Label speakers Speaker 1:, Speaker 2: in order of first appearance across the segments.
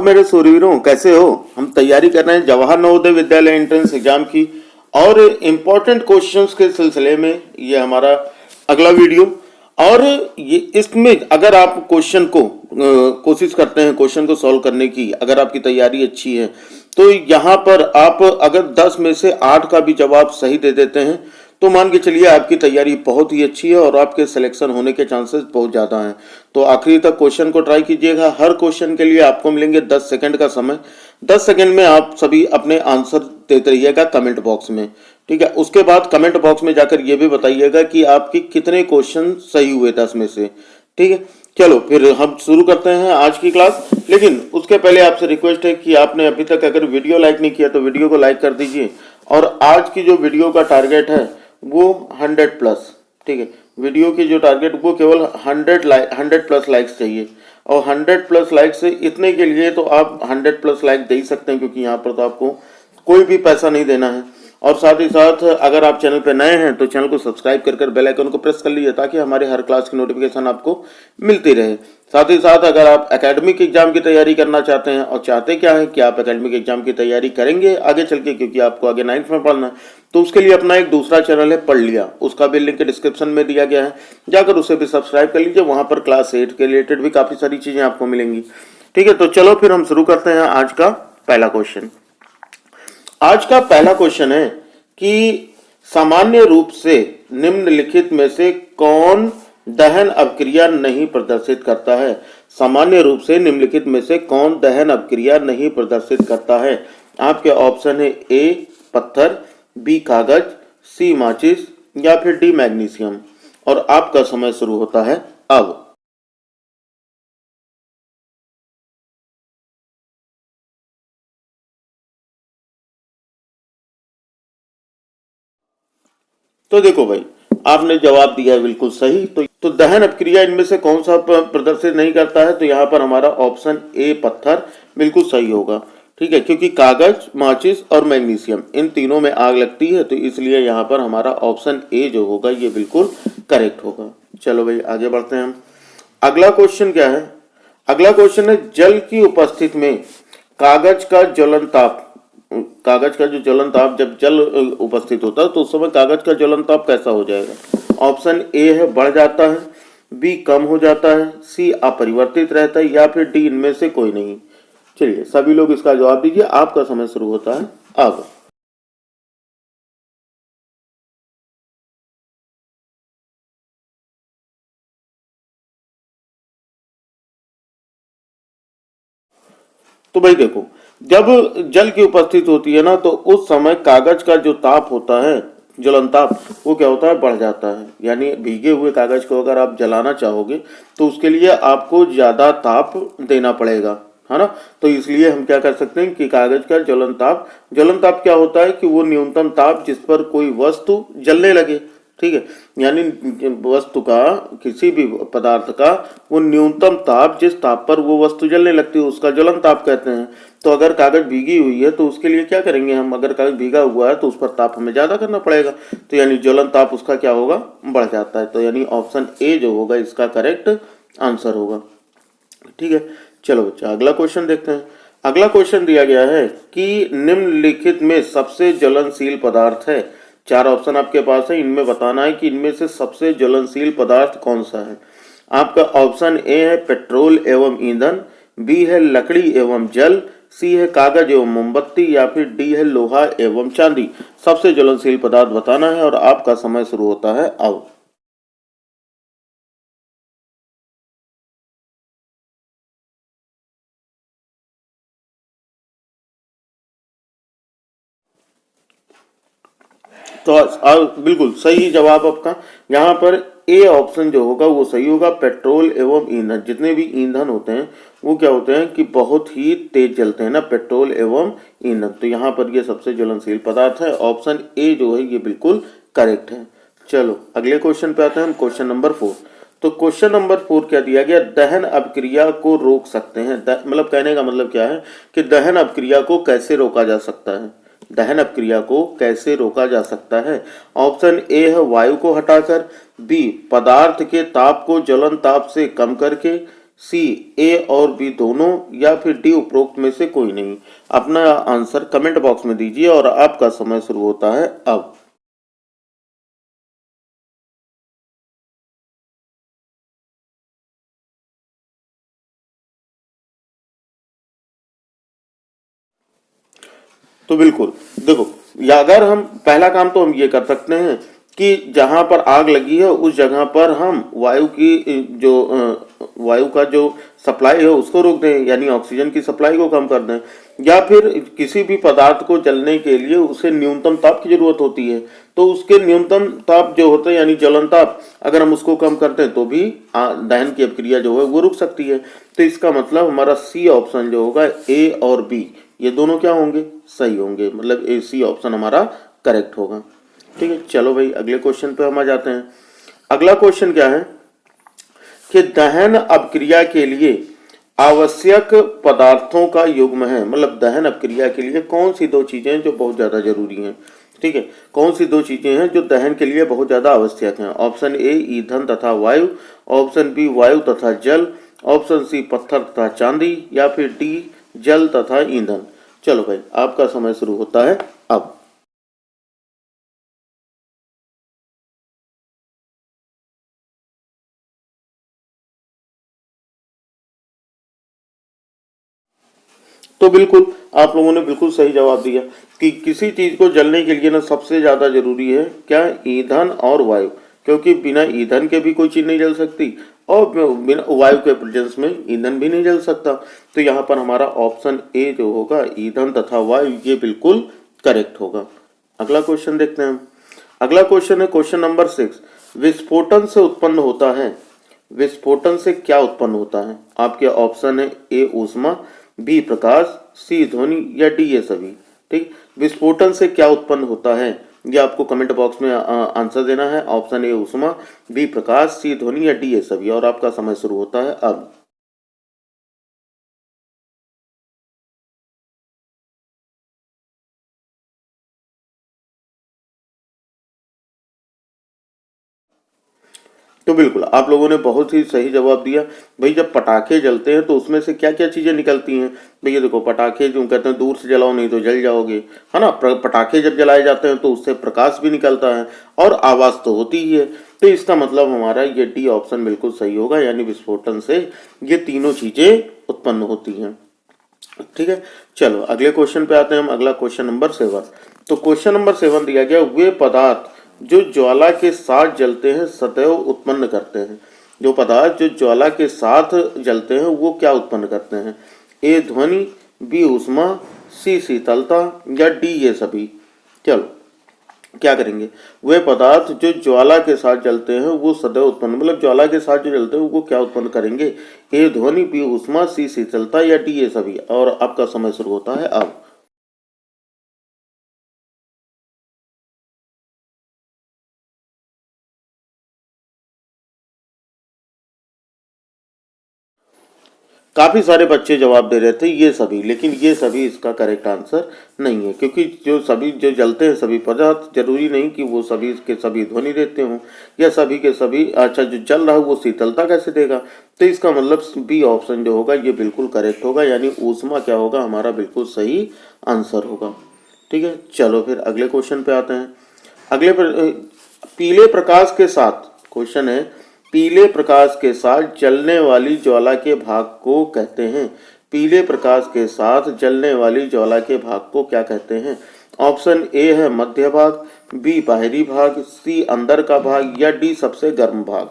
Speaker 1: और मेरे सूरवीरों, कैसे हो? हम तैयारी कर रहे हैं जवाहर नवोदय विद्यालय एंट्रेंस एग्जाम की और इम्पोर्टेंट क्वेश्चंस के सिलसिले में ये हमारा अगला वीडियो। और ये इसमें अगर आप क्वेश्चन को कोशिश करते हैं क्वेश्चन को सॉल्व करने की, अगर आपकी तैयारी अच्छी है तो यहाँ पर आप अगर 10 में से 8 का भी जवाब सही दे देते हैं तो मान के चलिए आपकी तैयारी बहुत ही अच्छी है और आपके सिलेक्शन होने के चांसेस बहुत ज़्यादा हैं। तो आखिरी तक क्वेश्चन को ट्राई कीजिएगा। हर क्वेश्चन के लिए आपको मिलेंगे 10 सेकंड का समय। 10 सेकंड में आप सभी अपने आंसर देते रहिएगा कमेंट बॉक्स में, ठीक है। उसके बाद कमेंट बॉक्स में जाकर ये भी बताइएगा कि आपके कितने क्वेश्चन सही हुए 10 में से, ठीक है। चलो फिर हम शुरू करते हैं आज की क्लास। लेकिन उसके पहले आपसे रिक्वेस्ट है कि आपने अभी तक अगर वीडियो लाइक नहीं किया तो वीडियो को लाइक कर दीजिए। और आज की जो वीडियो का टारगेट है वो 100 प्लस, ठीक है। वीडियो की जो टारगेट वो केवल 100 प्लस लाइक्स चाहिए और 100 प्लस लाइक्स से इतने के लिए तो आप 100 प्लस लाइक दे ही सकते हैं, क्योंकि यहाँ पर तो आपको कोई भी पैसा नहीं देना है। और साथ ही साथ अगर आप चैनल पर नए हैं तो चैनल को सब्सक्राइब कर बेल आइकन को प्रेस कर लीजिए ताकि हमारे हर क्लास की नोटिफिकेशन आपको मिलती रहे। साथ ही साथ अगर आप एकेडमिक एग्जाम की तैयारी करना चाहते हैं और चाहते क्या है कि आप एकेडमिक एग्जाम की तैयारी करेंगे आगे चल के, क्योंकि आपको आगे 9th में पढ़ना है, तो उसके लिए अपना एक दूसरा चैनल है पढ़ लिया, उसका भी लिंक डिस्क्रिप्शन में दिया गया है, जाकर उसे भी सब्सक्राइब कर लीजिए। वहां पर क्लास 8 के रिलेटेड भी काफी सारी चीजें आपको मिलेंगी, ठीक है। तो चलो फिर हम शुरू करते हैं आज का पहला क्वेश्चन। आज का पहला क्वेश्चन है कि सामान्य रूप से निम्नलिखित में से कौन दहन अपक्रिया नहीं प्रदर्शित करता है? सामान्य रूप से निम्नलिखित में से कौन दहन अपक्रिया नहीं प्रदर्शित करता है? आपके ऑप्शन है ए पत्थर, बी कागज, सी माचिस या फिर डी मैग्नीशियम। और आपका समय शुरू होता है अब। तो देखो भाई, आपने जवाब दिया है बिल्कुल सही। तो दहन अपक्रिया इनमें से कौन सा प्रदर्शित नहीं करता है? तो यहाँ पर हमारा ऑप्शन ए पत्थर बिल्कुल सही होगा, ठीक है। क्योंकि कागज, माचिस और मैग्नीशियम इन तीनों में आग लगती है, तो इसलिए यहाँ पर हमारा ऑप्शन ए जो होगा ये बिल्कुल करेक्ट होगा। चलो भाई आगे बढ़ते हैं हम। अगला क्वेश्चन क्या है? अगला क्वेश्चन है जल की उपस्थिति में कागज का ज्वलन ताप। कागज का जो ज्वलन ताप, जब जल उपस्थित होता है तो उस समय कागज का ज्वलन ताप कैसा हो जाएगा? ऑप्शन ए है बढ़ जाता है, बी कम हो जाता है, सी अपरिवर्तित रहता है या फिर डी इनमें से कोई नहीं। चलिए सभी लोग इसका जवाब दीजिए। आपका समय शुरू होता है अब। तो भाई देखो, जब जल की उपस्थिति होती है ना तो उस समय कागज का जो ताप होता है, ज्वलन ताप, वो क्या होता है? बढ़ जाता है। यानी भीगे हुए कागज को अगर आप जलाना चाहोगे तो उसके लिए आपको ज्यादा ताप देना पड़ेगा, है ना। तो इसलिए हम क्या कर सकते हैं कि कागज का ज्वलन ताप क्या होता है कि वो न्यूनतम ताप जिस पर कोई वस्तु जलने लगे, ठीक है। यानी वस्तु का, किसी भी पदार्थ का वो न्यूनतम ताप, जिस ताप पर वो वस्तु जलने लगती है उसका ज्वलन ताप कहते हैं। तो अगर कागज भीगी हुई है तो उसके लिए क्या करेंगे हम? अगर कागज भीगा हुआ है तो उस पर ताप हमें ज्यादा करना पड़ेगा, तो यानी ज्वलन ताप उसका क्या होगा? बढ़ जाता है। तो यानी ऑप्शन ए जो होगा इसका करेक्ट आंसर होगा, ठीक है। चलो बच्चा अगला क्वेश्चन देखते हैं। अगला क्वेश्चन दिया गया है कि निम्नलिखित में सबसे ज्वलनशील पदार्थ है। 4 ऑप्शन आपके पास है, इनमें बताना है कि इनमें से सबसे ज्वलनशील पदार्थ कौन सा है। आपका ऑप्शन ए है पेट्रोल एवं ईंधन, बी है लकड़ी एवं जल, सी है कागज एवं मोमबत्ती या फिर डी है लोहा एवं चांदी। सबसे ज्वलनशील पदार्थ बताना है और आपका समय शुरू होता है अब। तो बिल्कुल सही जवाब आपका। यहाँ पर ए ऑप्शन जो होगा वो सही होगा। पेट्रोल एवं ईंधन, जितने भी ईंधन होते हैं वो क्या होते हैं कि बहुत ही तेज जलते हैं ना, पेट्रोल एवं ईंधन। तो यहाँ पर ये सबसे ज्वलनशील पदार्थ है। ऑप्शन ए जो है ये बिल्कुल करेक्ट है। चलो अगले क्वेश्चन पे आते हैं हम, क्वेश्चन नंबर 4। तो क्वेश्चन नंबर 4 क्या दिया गया? दहन अपक्रिया को रोक सकते हैं। मतलब कहने का मतलब क्या है कि दहन अपक्रिया को कैसे रोका जा सकता है? दहन अपक्रिया को कैसे रोका जा सकता है? ऑप्शन ए है वायु को हटाकर, बी पदार्थ के ताप को ज्वलन ताप से कम करके, सी ए और बी दोनों, या फिर डी उपरोक्त में से कोई नहीं? अपना आंसर कमेंट बॉक्स में दीजिए और आपका समय शुरू होता है अब। तो बिल्कुल देखो, या अगर हम पहला काम तो हम ये कर सकते हैं कि जहां पर आग लगी है उस जगह पर हम वायु की जो वायु का जो सप्लाई है उसको रोक दें, यानी ऑक्सीजन की सप्लाई को कम कर दें। या फिर किसी भी पदार्थ को जलने के लिए उसे न्यूनतम ताप की जरूरत होती है, तो उसके न्यूनतम ताप जो होता है यानी ज्वलन ताप, अगर हम उसको कम करते हैं तो भी दहन की प्रक्रिया जो है वो रुक सकती है। तो इसका मतलब हमारा सी ऑप्शन जो होगा, ए और बी ये दोनों क्या होंगे, सही होंगे, मतलब ए सी ऑप्शन हमारा करेक्ट होगा। ठीक है, चलो भाई अगले क्वेश्चन पे हम आ जाते हैं। अगला क्वेश्चन क्या है कि दहन अपक्रिया के लिए आवश्यक पदार्थों का युग्म है, मतलब दहन अपक्रिया के लिए कौन सी दो चीजें जो बहुत ज्यादा जरूरी हैं। ठीक है, कौन सी दो चीजें हैं जो दहन के लिए बहुत ज्यादा आवश्यक हैं? ऑप्शन ए ईंधन तथा वायु, ऑप्शन बी वायु तथा जल, ऑप्शन सी पत्थर तथा चांदी, या फिर डी जल तथा ईंधन। चलो भाई आपका समय शुरू होता है अब। तो बिल्कुल आप लोगों ने बिल्कुल सही जवाब दिया कि किसी चीज को जलने के लिए ना सबसे ज्यादा जरूरी है क्या, ईंधन और वायु, क्योंकि बिना ईंधन के भी कोई चीज नहीं जल सकती और बिना वायु के प्रेजेंस में ईंधन भी नहीं जल सकता। तो यहाँ पर हमारा ऑप्शन ए जो होगा ईंधन तथा वायु ये बिल्कुल करेक्ट होगा। अगला क्वेश्चन देखते हैं हम। अगला क्वेश्चन है क्वेश्चन नंबर 6। विस्फोटन से उत्पन्न होता है, विस्फोटन से क्या उत्पन्न होता है? आपके ऑप्शन है ए ऊष्मा, बी प्रकाश, सी ध्वनि, या डी ये सभी। ठीक, विस्फोटन से क्या उत्पन्न होता है ये आपको कमेंट बॉक्स में आंसर देना है। ऑप्शन ए ऊष्मा, बी प्रकाश, सी ध्वनि, या डी ये सभी। और आपका समय शुरू होता है अब। तो बिल्कुल आप लोगों ने बहुत ही सही जवाब दिया। भाई जब पटाखे जलते हैं तो उसमें से क्या क्या चीजें निकलती हैं? भैया देखो, पटाखे जो कहते हैं दूर से जलाओ नहीं तो जल जाओगे, है ना। पटाखे जब जलाए जाते हैं तो उससे प्रकाश भी निकलता है और आवाज तो होती ही है। तो इसका मतलब हमारा ये डी ऑप्शन बिल्कुल सही होगा, यानी विस्फोटन से ये तीनों चीजें उत्पन्न होती हैं। ठीक है, चलो अगले क्वेश्चन पे आते हैं हम। अगला क्वेश्चन नंबर 7। तो क्वेश्चन नंबर 7 दिया गया, वे पदार्थ जो ज्वाला के साथ जलते हैं सदैव उत्पन्न करते हैं। जो पदार्थ जो ज्वाला के साथ जलते हैं वो क्या उत्पन्न करते हैं? ए ध्वनि, बी ऊष्मा, सी शीतलता, या डी ये सभी। चलो क्या करेंगे, वे पदार्थ जो ज्वाला के साथ जलते हैं वो सदैव उत्पन्न, मतलब ज्वाला के साथ जो जलते हैं वो क्या उत्पन्न करेंगे? ए ध्वनि, बी ऊष्मा, सी शीतलता, या डी ये सभी। और आपका समय शुरू होता है अब। काफी सारे बच्चे जवाब दे रहे थे ये सभी, लेकिन ये सभी इसका करेक्ट आंसर नहीं है, क्योंकि जो सभी जो जलते हैं सभी पदार्थ जरूरी नहीं कि वो सभी के सभी ध्वनि देते हों, या सभी के सभी, अच्छा जो जल रहा है वो शीतलता कैसे देगा? तो इसका मतलब बी ऑप्शन जो होगा ये बिल्कुल करेक्ट होगा, यानी ऊष्मा क्या होगा हमारा बिल्कुल सही आंसर होगा। ठीक है, चलो फिर अगले क्वेश्चन पे आते हैं। अगले पीले प्रकाश के साथ, क्वेश्चन है पीले प्रकाश के साथ जलने वाली ज्वाला के भाग को कहते हैं? पीले प्रकाश के साथ जलने वाली ज्वाला के भाग को क्या कहते हैं? ऑप्शन ए है मध्य भाग, बी बाहरी भाग, सी अंदर का भाग, या डी सबसे गर्म भाग।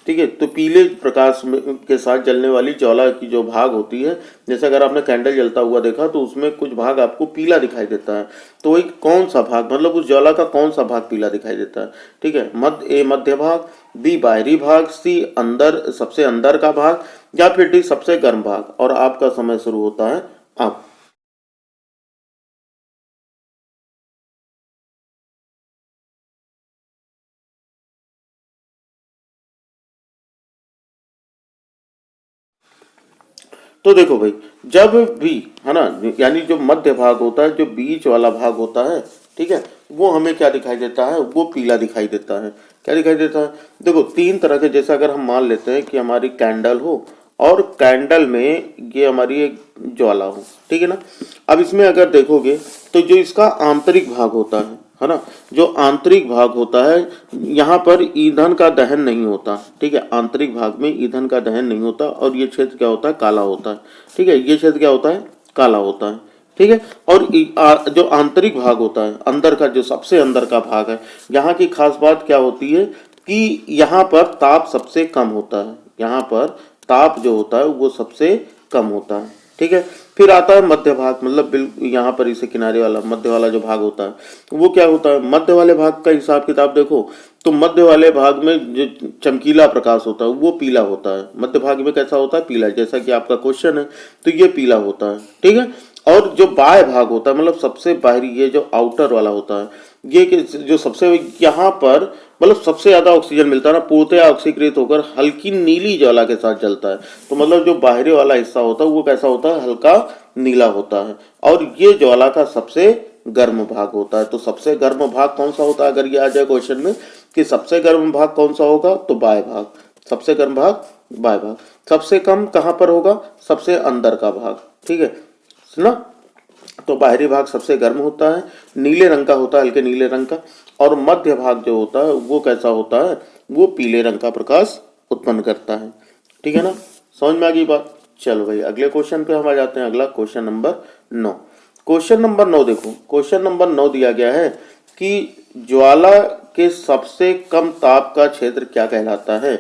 Speaker 1: ठीक है, तो पीले प्रकाश के साथ जलने वाली ज्वाला की जो भाग होती है, जैसे अगर आपने कैंडल जलता हुआ देखा तो उसमें कुछ भाग आपको पीला दिखाई देता है। तो वही कौन सा भाग, मतलब उस ज्वाला का कौन सा भाग पीला दिखाई देता है? ठीक है, मध्य भाग, बी बाहरी भाग, सी अंदर सबसे अंदर का भाग, या फिर डी सबसे गर्म भाग। और आपका समय शुरू होता है अब। तो देखो भाई, जब भी, है ना, यानी जो मध्य भाग होता है, जो बीच वाला भाग होता है, ठीक है, वो हमें क्या दिखाई देता है? वो पीला दिखाई देता है। क्या दिखाई देता है? देखो तीन तरह के, जैसे अगर हम मान लेते हैं कि हमारी कैंडल हो और कैंडल में ये हमारी एक ज्वाला हो, ठीक है ना। अब इसमें अगर देखोगे तो जो इसका आंतरिक भाग होता है ना, जो आंतरिक भाग होता है यहाँ पर ईंधन का दहन नहीं होता, ठीक है, आंतरिक भाग में ईंधन का दहन नहीं होता और ये क्षेत्र क्या होता है, काला होता है, ठीक है, ये क्षेत्र क्या होता है, काला होता है, ठीक है। और जो आंतरिक भाग होता है, अंदर का जो सबसे अंदर का भाग है, यहाँ की खास बात क्या होती है कि यहाँ पर ताप सबसे कम होता है, यहाँ पर ताप जो होता है वो सबसे कम होता है, ठीक है। फिर आता है मध्य भाग, मतलब बिल्कुल यहाँ पर इसे किनारे वाला मध्य वाला जो भाग होता है वो क्या होता है, मध्य वाले भाग का हिसाब किताब देखो तो मध्य वाले भाग में जो चमकीला प्रकाश होता है वो पीला होता है, मध्य भाग में कैसा होता है, पीला, जैसा कि आपका क्वेश्चन है तो ये पीला होता है, ठीक है। और जो बाह्य भाग होता है मतलब सबसे बाहरी, ये जो आउटर वाला होता है, ये जो सबसे यहाँ पर मतलब सबसे ज्यादा ऑक्सीजन मिलता है ना, पूर्णतः ऑक्सीकृत होकर हल्की नीली ज्वाला के साथ जलता है। तो मतलब जो बाहरी वाला हिस्सा होता है वो कैसा होता है, हल्का नीला होता है। और ये ज्वाला का सबसे गर्म भाग होता है। तो सबसे गर्म भाग कौन सा होता है, अगर ये आ जाए क्वेश्चन में कि सबसे गर्म भाग कौन सा होगा, तो बाह्य भाग, सबसे गर्म भाग बाह्य भाग। सबसे कम कहाँ पर होगा, सबसे अंदर का भाग, ठीक है ना। तो बाहरी भाग सबसे गर्म होता है, नीले रंग का होता है, हल्के नीले रंग का। और मध्य भाग जो होता है वो कैसा होता है, वो पीले रंग का प्रकाश उत्पन्न करता है, ठीक है ना। समझ में आ गई बात। चलो भाई अगले क्वेश्चन पे हम आ जाते हैं। अगला क्वेश्चन नंबर 9। क्वेश्चन नंबर 9 देखो, क्वेश्चन नंबर 9 दिया गया है कि ज्वाला के सबसे कम ताप का क्षेत्र क्या कहलाता है,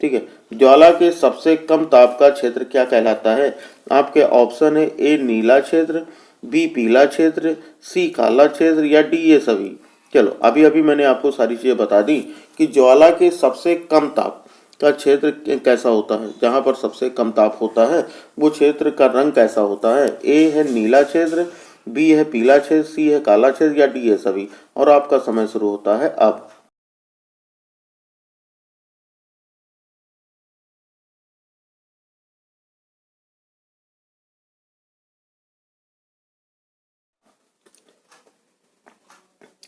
Speaker 1: ठीक है। ज्वाला के सबसे कम ताप का क्षेत्र क्या कहलाता है। आपके ऑप्शन है ए नीला क्षेत्र, बी पीला क्षेत्र, सी काला क्षेत्र या डी ये सभी। चलो अभी अभी मैंने आपको सारी चीजें बता दी कि ज्वाला के सबसे कम ताप का क्षेत्र कैसा होता है, जहां पर सबसे कम ताप होता है वो क्षेत्र का रंग कैसा होता है। ए है नीला क्षेत्र, बी है पीला क्षेत्र, सी है काला क्षेत्र या डी है सभी। और आपका समय शुरू होता है अब।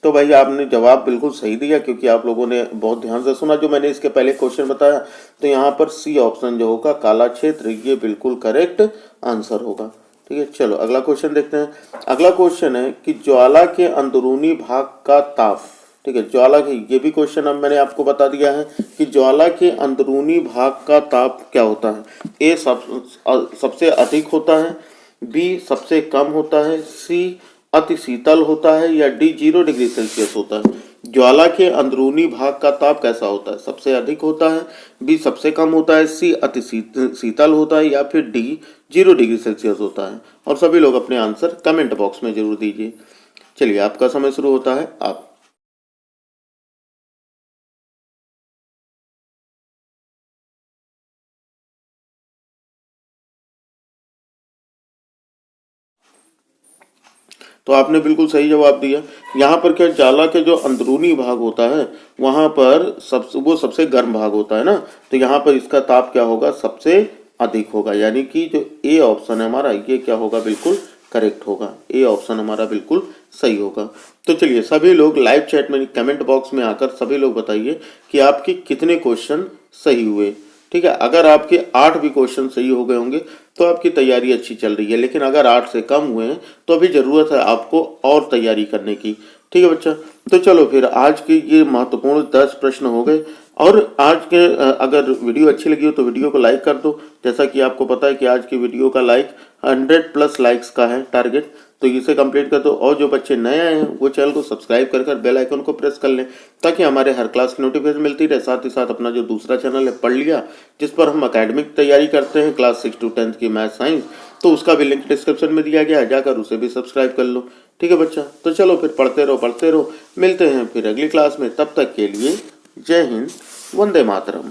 Speaker 1: तो भाई आपने जवाब बिल्कुल सही दिया, क्योंकि आप लोगों ने बहुत ध्यान से सुना जो मैंने इसके पहले क्वेश्चन बताया। तो यहाँ पर सी ऑप्शन जो होगा काला क्षेत्र, ये बिल्कुल करेक्ट आंसर होगा, ठीक है। चलो अगला क्वेश्चन देखते हैं। अगला क्वेश्चन है कि ज्वाला के अंदरूनी भाग का ताप, ठीक है, ज्वाला के, ये भी क्वेश्चन अब मैंने आपको बता दिया है कि ज्वाला के अंदरूनी भाग का ताप क्या होता है। ए सबसे अधिक होता है, बी सबसे कम होता है, सी अति शीतल होता है या डी 0 डिग्री सेल्सियस होता है। ज्वाला के अंदरूनी भाग का ताप कैसा होता है, सबसे अधिक होता है, बी सबसे कम होता है, सी अति शीतल होता है या फिर डी 0 डिग्री सेल्सियस होता है। और सभी लोग अपने आंसर कमेंट बॉक्स में जरूर दीजिए। चलिए आपका समय शुरू होता है आप। तो आपने बिल्कुल सही जवाब दिया। यहाँ पर क्या, ज्वाला के जो अंदरूनी भाग होता है वहां पर वो सबसे गर्म भाग होता है ना, तो यहाँ पर इसका ताप क्या होगा, सबसे अधिक होगा। यानी कि जो ए ऑप्शन है हमारा, ये क्या होगा, बिल्कुल करेक्ट होगा। ए ऑप्शन हमारा बिल्कुल सही होगा। तो चलिए सभी लोग लाइव चैट में कमेंट बॉक्स में आकर सभी लोग बताइए कि आपके कितने क्वेश्चन सही हुए, ठीक है। अगर आपके 8 भी क्वेश्चन सही हो गए होंगे तो आपकी तैयारी अच्छी चल रही है, लेकिन अगर 8 से कम हुए हैं तो अभी ज़रूरत है आपको और तैयारी करने की, ठीक है बच्चा। तो चलो फिर आज के ये महत्वपूर्ण 10 प्रश्न हो गए। और आज के अगर वीडियो अच्छी लगी हो तो वीडियो को लाइक कर दो। जैसा कि आपको पता है कि आज की वीडियो का लाइक 100+ लाइक्स का है टारगेट, तो इसे कंप्लीट कर दो। और जो बच्चे नए आए हैं वो चैनल को सब्सक्राइब कर बेल आइकन को प्रेस कर लें, ताकि हमारे हर क्लास की नोटिफिकेशन मिलती रहे। साथ ही साथ अपना जो दूसरा चैनल है पढ़ लिया, जिस पर हम एकेडमिक तैयारी करते हैं क्लास 6 to 10 की मैथ साइंस, तो उसका भी लिंक डिस्क्रिप्शन में दिया गया है, जाकर उसे भी सब्सक्राइब कर लो, ठीक है बच्चा। तो चलो फिर पढ़ते रहो। मिलते हैं फिर अगली क्लास में। तब तक के लिए जय हिंद, वंदे मातरम।